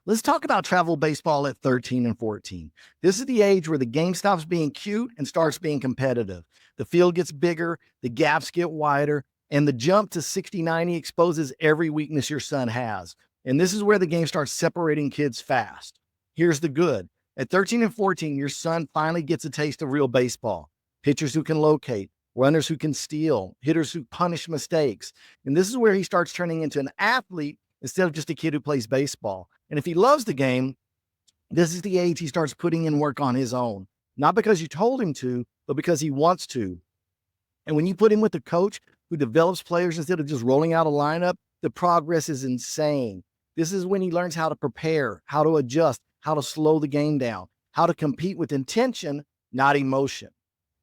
Let's talk about travel baseball at 13 and 14. This is the age where the game stops being cute and starts being competitive. The field gets bigger, the gaps get wider, and the jump to 60-90 exposes every weakness your son has. And this is where the game starts separating kids fast. Here's the good. At 13 and 14, your son finally gets a taste of real baseball. Pitchers who can locate, runners who can steal, hitters who punish mistakes. And this is where he starts turning into an athlete instead of just a kid who plays baseball. And if he loves the game, this is the age he starts putting in work on his own, not because you told him to, but because he wants to. And when you put him with a coach who develops players instead of just rolling out a lineup, the progress is insane. This is when he learns how to prepare, how to adjust, how to slow the game down, how to compete with intention, not emotion.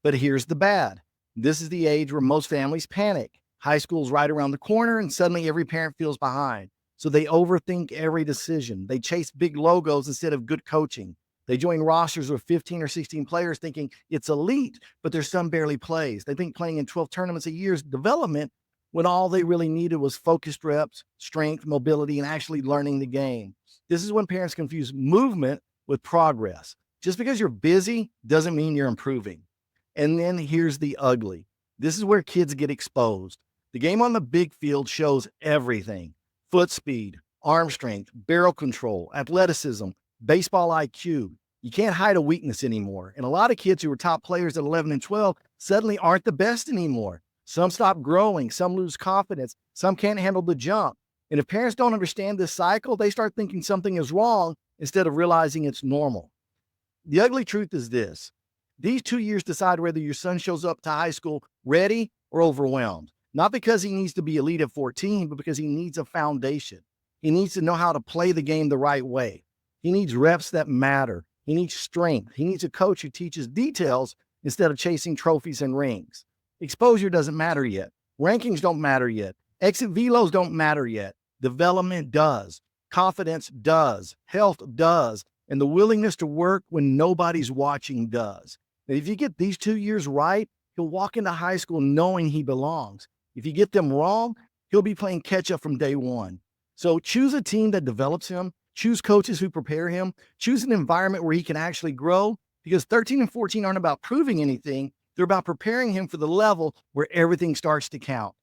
But here's the bad. This is the age where most families panic. High school's right around the corner, and suddenly every parent feels behind. So they overthink every decision. They chase big logos instead of good coaching. They join rosters with 15 or 16 players thinking it's elite, but their son barely plays. They think playing in 12 tournaments a year is development when all they really needed was focused reps, strength, mobility, and actually learning the game. This is when parents confuse movement with progress. Just because you're busy doesn't mean you're improving. And then here's the ugly. This is where kids get exposed. The game on the big field shows everything. Foot speed, arm strength, barrel control, athleticism, baseball IQ. You can't hide a weakness anymore. And a lot of kids who were top players at 11 and 12 suddenly aren't the best anymore. Some stop growing, some lose confidence, some can't handle the jump. And if parents don't understand this cycle, they start thinking something is wrong instead of realizing it's normal. The ugly truth is this. These 2 years decide whether your son shows up to high school ready or overwhelmed. Not because he needs to be elite at 14, but because he needs a foundation. He needs to know how to play the game the right way. He needs reps that matter. He needs strength. He needs a coach who teaches details instead of chasing trophies and rings. Exposure doesn't matter yet. Rankings don't matter yet. Exit velos don't matter yet. Development does. Confidence does. Health does. And the willingness to work when nobody's watching does. And if you get these 2 years right, he'll walk into high school knowing he belongs. If you get them wrong, he'll be playing catch up from day one. So choose a team that develops him, choose coaches who prepare him, choose an environment where he can actually grow, because 13 and 14 aren't about proving anything. They're about preparing him for the level where everything starts to count.